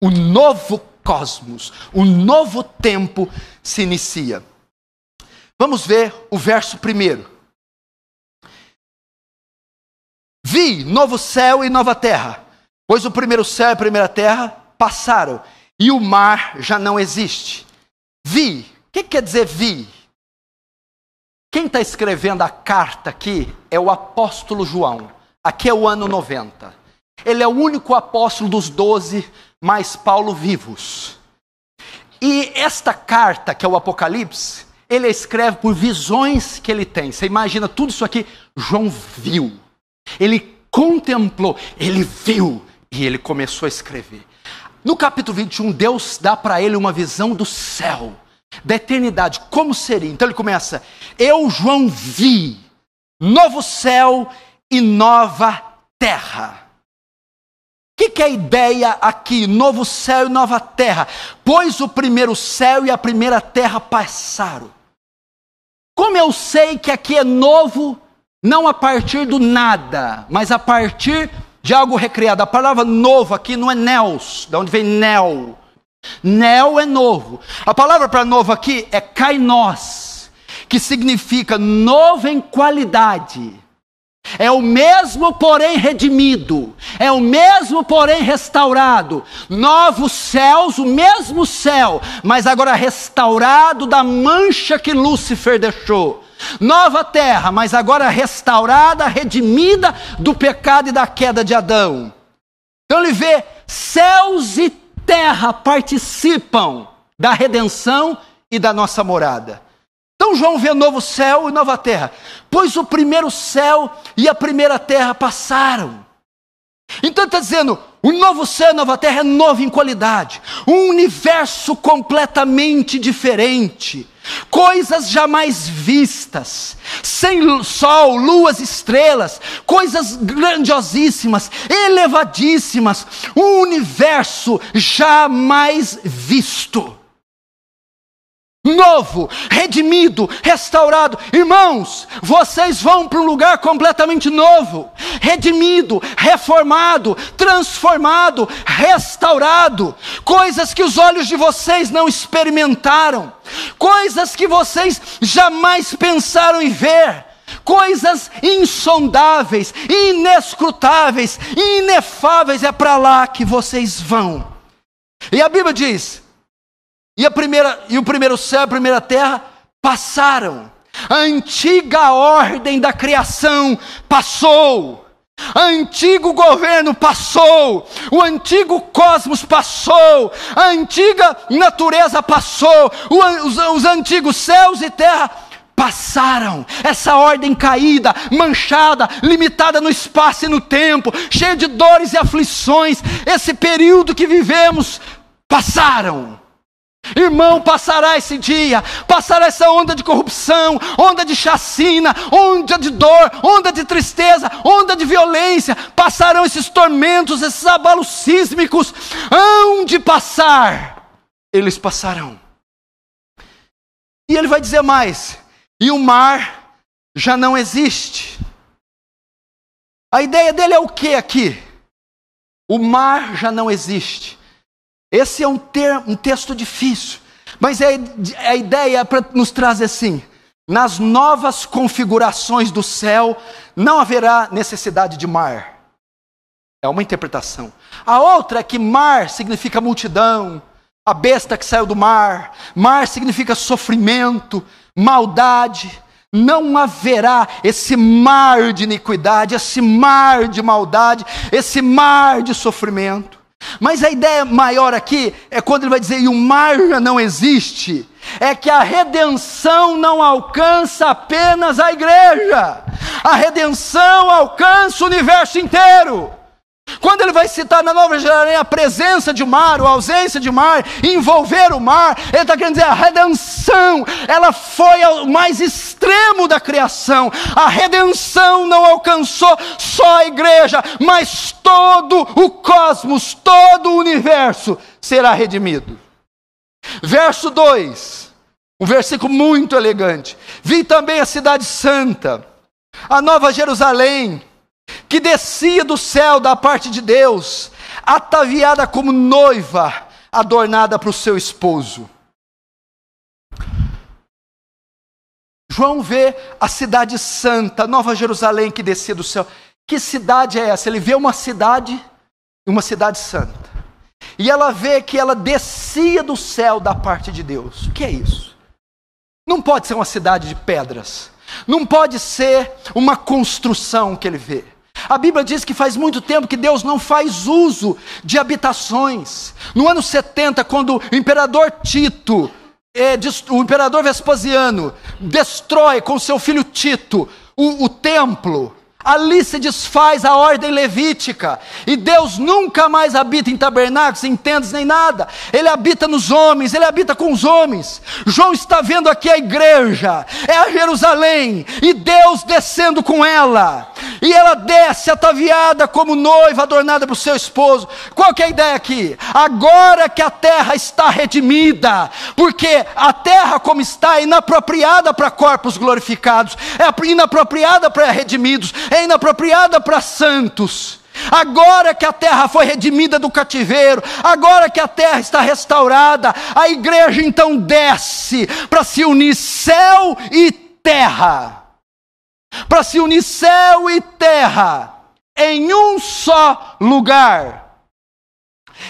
O novo cosmos, o novo tempo se inicia. Vamos ver o verso 1. Vi novo céu e nova terra, pois o primeiro céu e a primeira terra passaram, e o mar já não existe. Vi, o que quer dizer vi? Quem está escrevendo a carta aqui é o apóstolo João. Aqui é o ano 90. Ele é o único apóstolo dos 12, mais Paulo vivos. E esta carta, que é o Apocalipse, ele escreve por visões que ele tem. Você imagina tudo isso aqui, João viu. Ele contemplou, ele viu e ele começou a escrever. No capítulo 21, Deus dá para ele uma visão do céu, da eternidade, como seria. Então ele começa: eu, João, vi novo céu e nova terra. O que é a ideia aqui? Novo céu e nova terra. Pois o primeiro céu e a primeira terra passaram. Como eu sei que aqui é novo, não a partir do nada, mas a partir de algo recriado. A palavra novo aqui não é neos, de onde vem neo. Neo é novo. A palavra para novo aqui é kainos, que significa novo em qualidade. É o mesmo, porém redimido. É o mesmo, porém restaurado. Novos céus, o mesmo céu, mas agora restaurado da mancha que Lúcifer deixou. Nova terra, mas agora restaurada, redimida do pecado e da queda de Adão. Então ele vê céus e terra participam da redenção e da nossa morada. Então João vê novo céu e nova terra, pois o primeiro céu e a primeira terra passaram. Então está dizendo, o novo céu e a nova terra é novo em qualidade, um universo completamente diferente, coisas jamais vistas, sem sol, luas, estrelas, coisas grandiosíssimas, elevadíssimas, um universo jamais visto. Novo, redimido, restaurado. Irmãos, vocês vão para um lugar completamente novo, redimido, reformado, transformado, restaurado. Coisas que os olhos de vocês não experimentaram, coisas que vocês jamais pensaram em ver, coisas insondáveis, inescrutáveis, inefáveis. É para lá que vocês vão. E a Bíblia diz: e o primeiro céu e a primeira terra passaram. A antiga ordem da criação passou. O antigo governo passou. O antigo cosmos passou. A antiga natureza passou. Os antigos céus e terra passaram. Essa ordem caída, manchada, limitada no espaço e no tempo, cheia de dores e aflições, esse período que vivemos, passaram. Irmão, passará esse dia, passará essa onda de corrupção, onda de chacina, onda de dor, onda de tristeza, onda de violência. Passarão esses tormentos, esses abalos sísmicos. Hão de passar, eles passarão. E ele vai dizer mais: e o mar já não existe. A ideia dele é o que aqui? O mar já não existe. Esse é um texto difícil, mas a ideia é para nos trazer assim: nas novas configurações do céu não haverá necessidade de mar. É uma interpretação. A outra é que mar significa multidão, a besta que saiu do mar. Mar significa sofrimento, maldade. Não haverá esse mar de iniquidade, esse mar de maldade, esse mar de sofrimento. Mas a ideia maior aqui é quando ele vai dizer: e o mar já não existe. é que a redenção não alcança apenas a igreja. A redenção alcança o universo inteiro. Quando ele vai citar na Nova Jerusalém a presença de mar, ou a ausência de mar, envolver o mar, ele está querendo dizer a redenção, ela foi ao mais extremo da criação. A redenção não alcançou só a igreja, mas todo o cosmos, todo o universo será redimido. Verso 2, um versículo muito elegante. Vi também a cidade santa, a Nova Jerusalém, que descia do céu da parte de Deus, ataviada como noiva, adornada para o seu esposo. João vê a cidade santa, Nova Jerusalém, que descia do céu. Que cidade é essa? Ele vê uma cidade santa. E ela vê que ela descia do céu da parte de Deus. O que é isso? Não pode ser uma cidade de pedras. Não pode ser uma construção que ele vê. A Bíblia diz que faz muito tempo que Deus não faz uso de habitações. No ano 70, quando o imperador Tito, o imperador Vespasiano, destrói com seu filho Tito o templo, ali se desfaz a ordem levítica, e Deus nunca mais habita em tabernáculos, em tendas, nem nada. Ele habita nos homens, ele habita com os homens. João está vendo aqui a igreja, é a Jerusalém, e Deus descendo com ela, e ela desce ataviada como noiva, adornada para o seu esposo. Qual que é a ideia aqui? Agora que a terra está redimida, porque a terra como está é inapropriada para corpos glorificados, é inapropriada para redimidos, é inapropriada para santos. Agora que a terra foi redimida do cativeiro, agora que a terra está restaurada, a igreja então desce para se unir céu e terra. Para se unir céu e terra em um só lugar.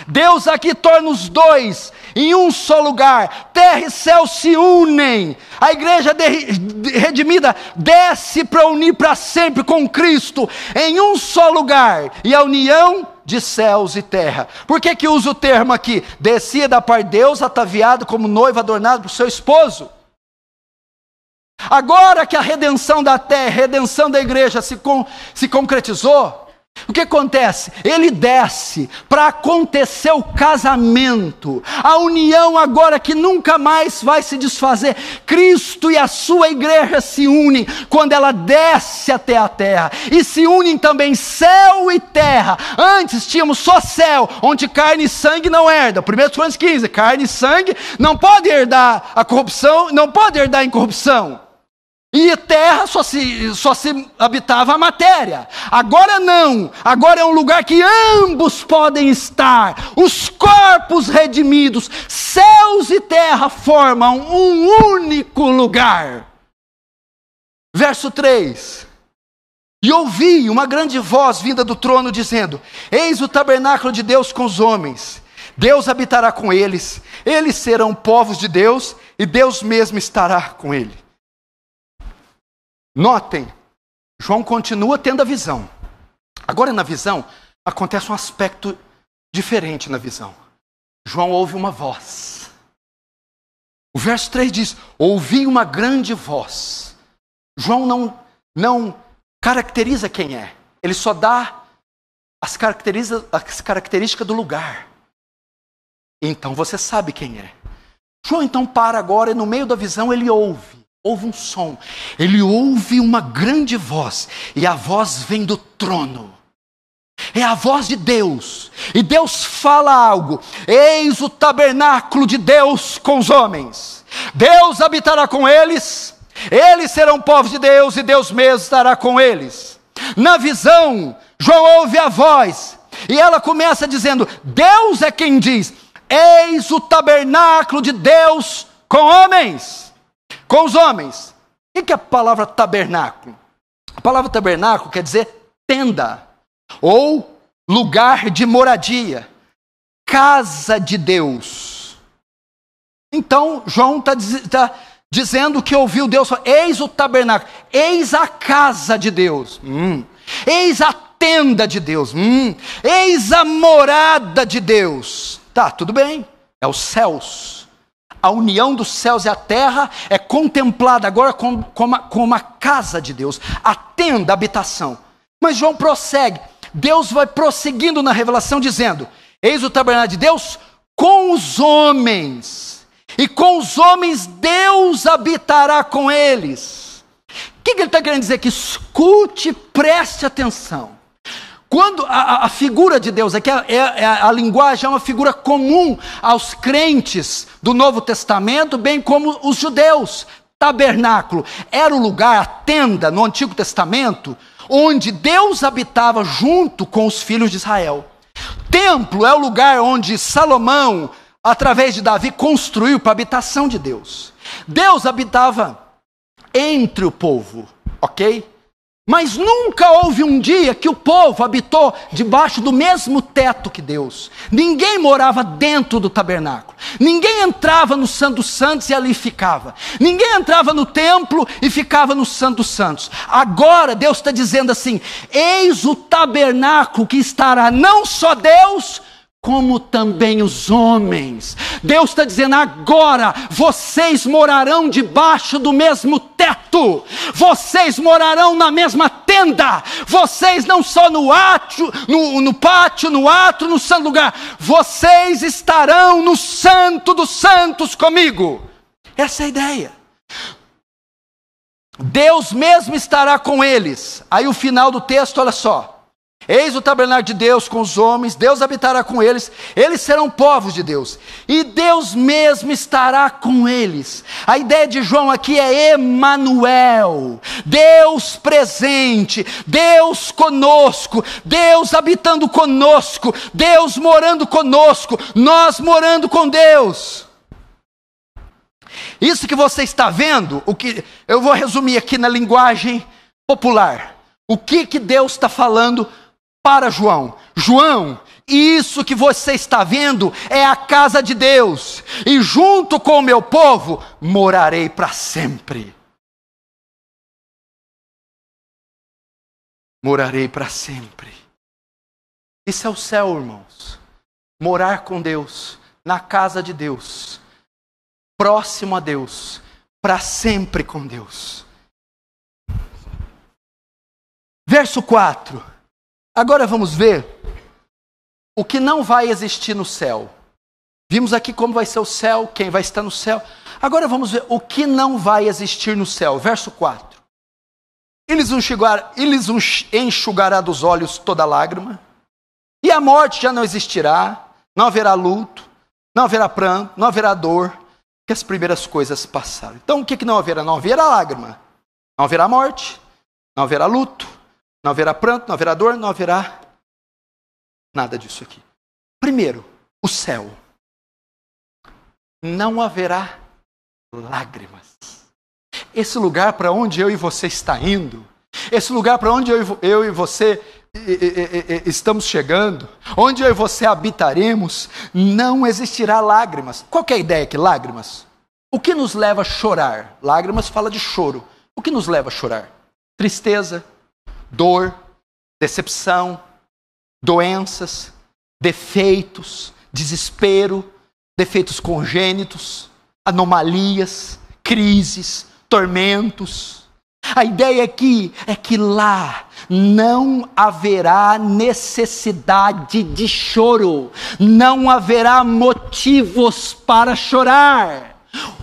Deus aqui torna os dois em um só lugar. Terra e céu se unem. A igreja redimida desce para unir para sempre com Cristo em um só lugar. E a união de céus e terra. Por que usa o termo aqui? Descia da parte de Deus, ataviado como noiva adornada para o seu esposo. Agora que a redenção da terra, a redenção da igreja se concretizou, o que acontece? Ele desce para acontecer o casamento, a união agora que nunca mais vai se desfazer. Cristo e a sua igreja se unem quando ela desce até a terra, e se unem também céu e terra. Antes tínhamos só céu, onde carne e sangue não herdam. 1 Coríntios 15, carne e sangue não pode herdar a corrupção, não pode herdar a incorrupção. E terra só se habitava a matéria. Agora não, agora é um lugar que ambos podem estar. Os corpos redimidos, céus e terra formam um único lugar. Verso 3. E ouvi uma grande voz vinda do trono dizendo: eis o tabernáculo de Deus com os homens. Deus habitará com eles, eles serão povos de Deus, e Deus mesmo estará com ele. Notem, João continua tendo a visão. Agora na visão, acontece um aspecto diferente na visão. João ouve uma voz. O verso 3 diz: ouvi uma grande voz. João não caracteriza quem é. Ele só dá as características do lugar. Então você sabe quem é. João então para agora e no meio da visão ele ouve um som, ele ouve uma grande voz, e a voz vem do trono, é a voz de Deus, e Deus fala algo: eis o tabernáculo de Deus com os homens, Deus habitará com eles, eles serão povos de Deus, e Deus mesmo estará com eles. Na visão, João ouve a voz, e ela começa dizendo: Deus é quem diz, eis o tabernáculo de Deus com homens. Com os homens. O que é a palavra tabernáculo? A palavra tabernáculo quer dizer tenda, ou lugar de moradia, casa de Deus. Então, João está dizendo que ouviu Deus falar: eis o tabernáculo, eis a casa de Deus, eis a tenda de Deus, eis a morada de Deus. Tá, tudo bem, é os céus. A união dos céus e a terra é contemplada agora como a casa de Deus, a tenda, a habitação. Mas João prossegue, Deus vai prosseguindo na revelação dizendo, eis o tabernáculo de Deus com os homens, e com os homens Deus habitará com eles. O que ele está querendo dizer aqui? Escute, preste atenção. Quando a figura de Deus, aqui a linguagem é uma figura comum aos crentes do Novo Testamento, bem como os judeus. Tabernáculo era o lugar, a tenda no Antigo Testamento, onde Deus habitava junto com os filhos de Israel. Templo é o lugar onde Salomão, através de Davi, construiu para a habitação de Deus. Deus habitava entre o povo, ok? Mas nunca houve um dia que o povo habitou debaixo do mesmo teto que Deus. Ninguém morava dentro do tabernáculo. Ninguém entrava no Santo dos Santos e ali ficava. Ninguém entrava no templo e ficava no Santo dos Santos. Agora Deus está dizendo assim, eis o tabernáculo que estará não só Deus, como também os homens. Deus está dizendo, agora vocês morarão debaixo do mesmo teto, vocês morarão na mesma tenda, vocês não só no átrio, no pátio, no átrio, no santo lugar, vocês estarão no santo dos santos comigo. Essa é a ideia. Deus mesmo estará com eles. Aí o final do texto, olha só. Eis o tabernáculo de Deus com os homens, Deus habitará com eles, eles serão povos de Deus, e Deus mesmo estará com eles. A ideia de João aqui é Emanuel, Deus presente, Deus conosco, Deus habitando conosco, Deus morando conosco, nós morando com Deus. Isso que você está vendo, o que eu vou resumir aqui na linguagem popular. O que Deus está falando para João? João, isso que você está vendo é a casa de Deus, e junto com o meu povo morarei para sempre. Morarei para sempre. Isso é o céu, irmãos. Morar com Deus, na casa de Deus, próximo a Deus, para sempre com Deus. Verso 4. Agora vamos ver o que não vai existir no céu. Vimos aqui como vai ser o céu, quem vai estar no céu. Agora vamos ver o que não vai existir no céu. Verso 4. Eles enxugará dos olhos toda lágrima, e a morte já não existirá, não haverá luto, não haverá pranto, não haverá dor, que as primeiras coisas passaram. Então o que não haverá? Não haverá lágrima, não haverá morte, não haverá luto, não haverá pranto, não haverá dor, não haverá nada disso aqui. Primeiro, o céu. Não haverá lágrimas. Esse lugar para onde eu e você está indo, esse lugar para onde eu e você estamos chegando, onde eu e você habitaremos, não existirá lágrimas. Qual que é a ideia aqui? Lágrimas. O que nos leva a chorar? Lágrimas fala de choro. O que nos leva a chorar? Tristeza, dor, decepção, doenças, defeitos, desespero, defeitos congênitos, anomalias, crises, tormentos. A ideia aqui é que lá não haverá necessidade de choro, não haverá motivos para chorar.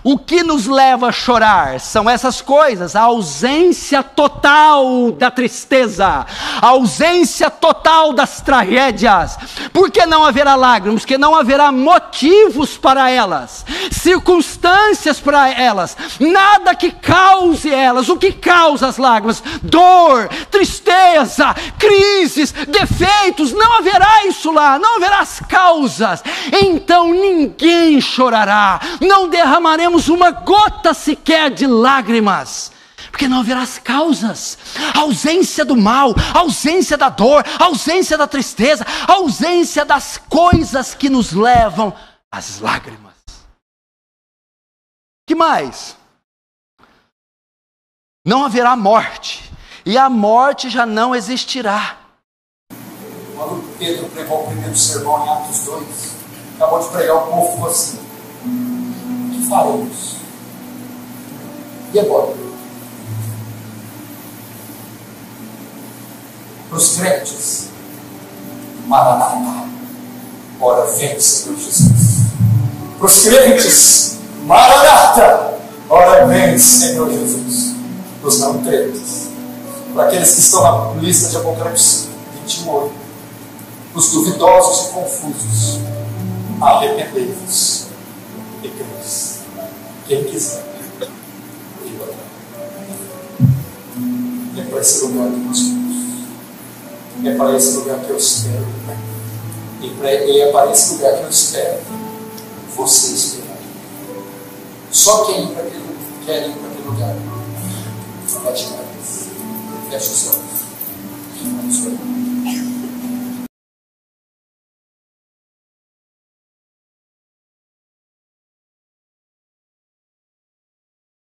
O que nos leva a chorar são essas coisas: a ausência total da tristeza, a ausência total das tragédias. Por que não haverá lágrimas? Porque não haverá motivos para elas, circunstâncias para elas, nada que cause elas. O que causa as lágrimas? Dor, tristeza, crises, defeitos. Não haverá isso lá, não haverá as causas. Então ninguém chorará, não derramaremos uma gota sequer de lágrimas, porque não haverá as causas, a ausência do mal, a ausência da dor, a ausência da tristeza, a ausência das coisas que nos levam às lágrimas. Que mais? Não haverá morte, e a morte já não existirá. Quando Pedro pregou o primeiro sermão em Atos 2, acabou de pregar, o povo ficou assim: faremos. E agora? Para os crentes, Maranata, ora vem, Senhor Jesus. Para os crentes, Maranata, ora vem, Senhor Jesus. Para os não crentes, para aqueles que estão na lista de Apocalipse 28, os duvidosos e confusos, arrependei-vos e crês. Quem quiser, viva. É para esse lugar que nós vamos. É para esse lugar que eu espero. E é para esse lugar que eu espero você esperar. Só quem quer ir para aquele lugar, bate a cabeça, fecha os olhos. Vamos orar.